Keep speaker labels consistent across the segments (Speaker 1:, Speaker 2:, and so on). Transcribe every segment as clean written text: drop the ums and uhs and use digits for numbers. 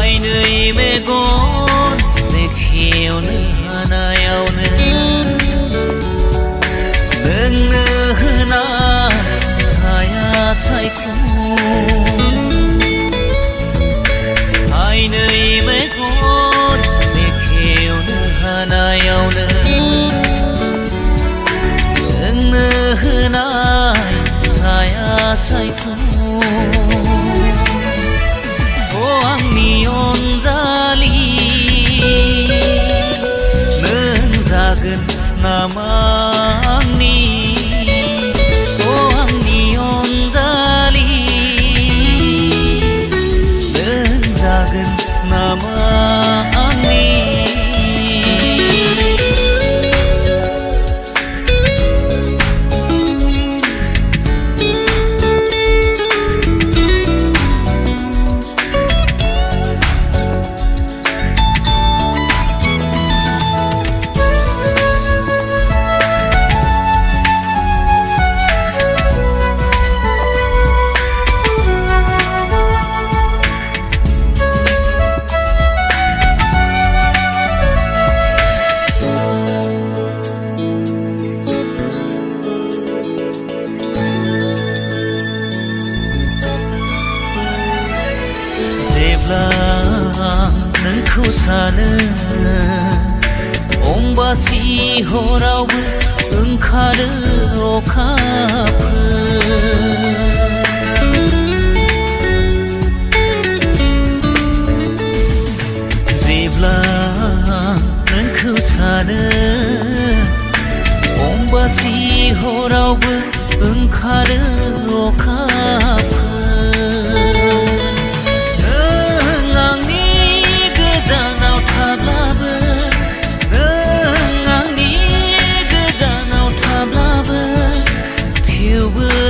Speaker 1: आइनै मेगन बेखेवनो हानायावनो नोंनो होनाय साया सायख्लुम आइनै मेगन बेखेवनो हानायावनो नोंनो होनाय साया सायख्लुम आंनि अनजालि नों जागोन नामा आंनि आंनि अनजालि नों जागोन नामा आंनि नोंखौ सानो अम्बासि हरावबो ओंखारो अखाफोर जेब्ला नोंखौ सानो अम्बासि हरावबो ओंखारो अखाफोर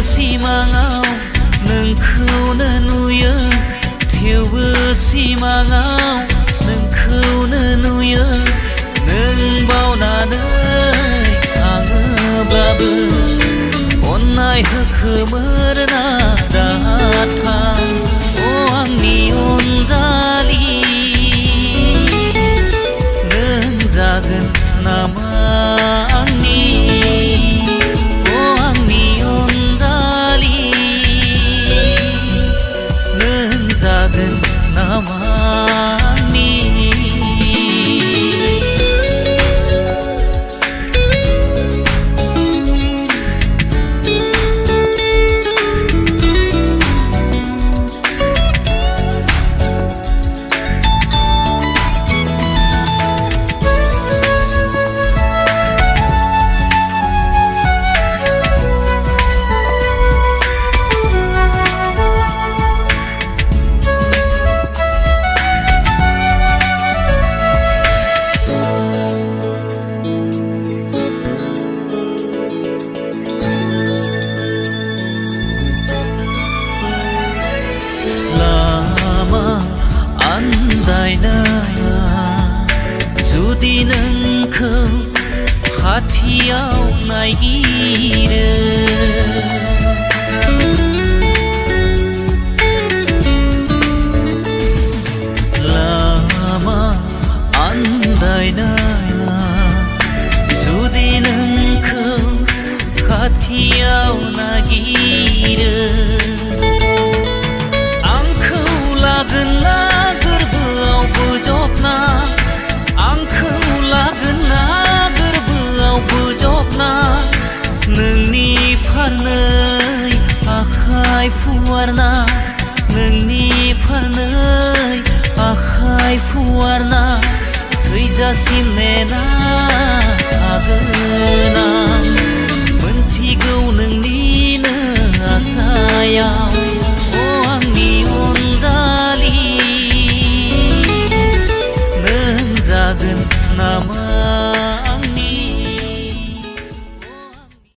Speaker 1: सिमाङाव नोंखौनो नुयो थेवबो सिमाङाव नोंखौनो नुयो नों बावनानै थाङोब्लाबो अननाय होखोमोरना दाथां आंनि अनजालि नों जागोन नामा आंनि जागोन नामा आंनि जुदि नोंखौ खाथियाव नागिरो लामा आन्दायनाया जुदि नोंखौ खाथियाव नागिरो आंखौ लागोन ना गोरबोआव बोजबना आंखौ लागोन ना गोरबोआव बोजबना नोंनि फारनै आखाइ फुवारना नोंनि फारनै आखाइ फुवारना थैजासिम नेना थागोन आं मोनथिगौ नोंनिनो आसायाव आंनि अनजालि नों जागोन नामा